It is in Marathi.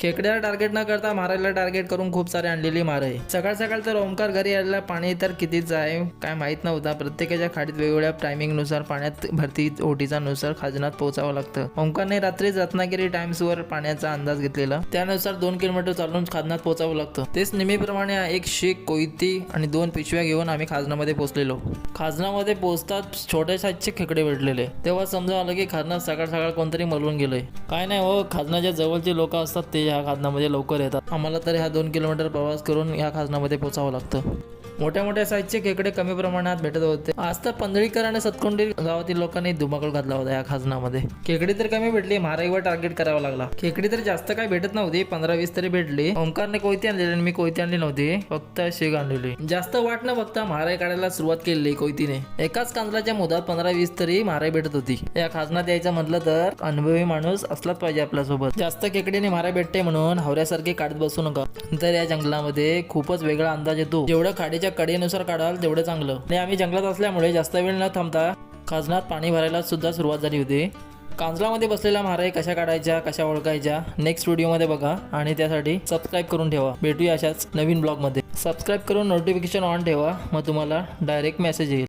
खेकड्याला टार्गेट न करता मारायला टार्गेट करून खूप सारे आणलेली मार आहे। सकाळ सकाळ तर ओमकार घरी यायला पाणी तर कितीच आहे काय माहित नव्हता। प्रत्येकाच्या खाडीत वेगवेगळ्या टायमिंग नुसार पाण्यात भरती ओटीचा नुसार खाजनात पोहोचावं लागतं। ओमकारने रात्रीच रत्नागिरी टाइम्सवर पाण्याचा अंदाज घेतलेला, त्यानुसार 2 किलोमीटर चालून खाजनात पोहोचावं लागतं। तेच नेहमीप्रमाणे एक शीख, कोयती आणि 2 पिशव्या घेऊन आम्ही खाजनामध्ये पोहोचलेलो। खाजनामध्ये पोहोचतात छोट्या साईजचे खेकडे भेटलेले, तेव्हा समजा आलं की खाजनात सकाळ सकाळ कोणतरी मलवून गेलंय। काय नाही हो, खाजनाच्या जवळचे लोक असतात ते ह्या खाजनामध्ये लवकर येतात। आम्हाला तर ह्या 2 किलोमीटर प्रवास करून ह्या खाजनामध्ये पोहोचावं लागतं। मोठ्या मोठ्या साईजचे खेकडे कमी प्रमाणात भेटत होते। आज तर पंधळीकर आणि सतकोंडी गावातील लोकांनी धुमाकूळ घातला होता या खाजनामध्ये। खेकडी तर कमी भेटली, महाराईवर टार्गेट करावा लागला। खेकडी तर जास्त काय भेटत नव्हती, 15-20 तरी भेटली। ओमकारने कोयती आणलेली आणि मी कोयती आणली नव्हती, फक्त शेग आणलेली। जास्त वाट न बघता महाराई काढायला सुरुवात केली कोयतीने। एकाच कांजलाच्या मुदात 15-20 तरी महाराई भेटत होती। या खाजनात यायचं म्हटलं तर अनुभवी माणूस असलाच पाहिजे आपल्यासोबत। जास्त खेकडीने महाराई भेटते म्हणून हावऱ्यासारखे काढत बसू नका, तर या जंगलामध्ये खूपच वेगळा अंदाज येतो। जेवढं खाडीच्या कडेनुसार काढाल तेवढं चांगलं। आणि आम्ही जंगलात असल्यामुळे जास्त वेळ न थांबता खाजनात पाणी भरायला सुद्धा सुरुवात झाली होती। कांजलामध्ये बसलेला महाराई कशा काढायच्या, कशा ओळखायच्या, नेक्स्ट व्हिडिओमध्ये बघा आणि त्यासाठी सबस्क्राईब करून ठेवा। भेटूया अशाच नवीन ब्लॉगमध्ये। सबस्क्राईब करून नोटिफिकेशन ऑन ठेवा, मग तुम्हाला डायरेक्ट मेसेज येईल।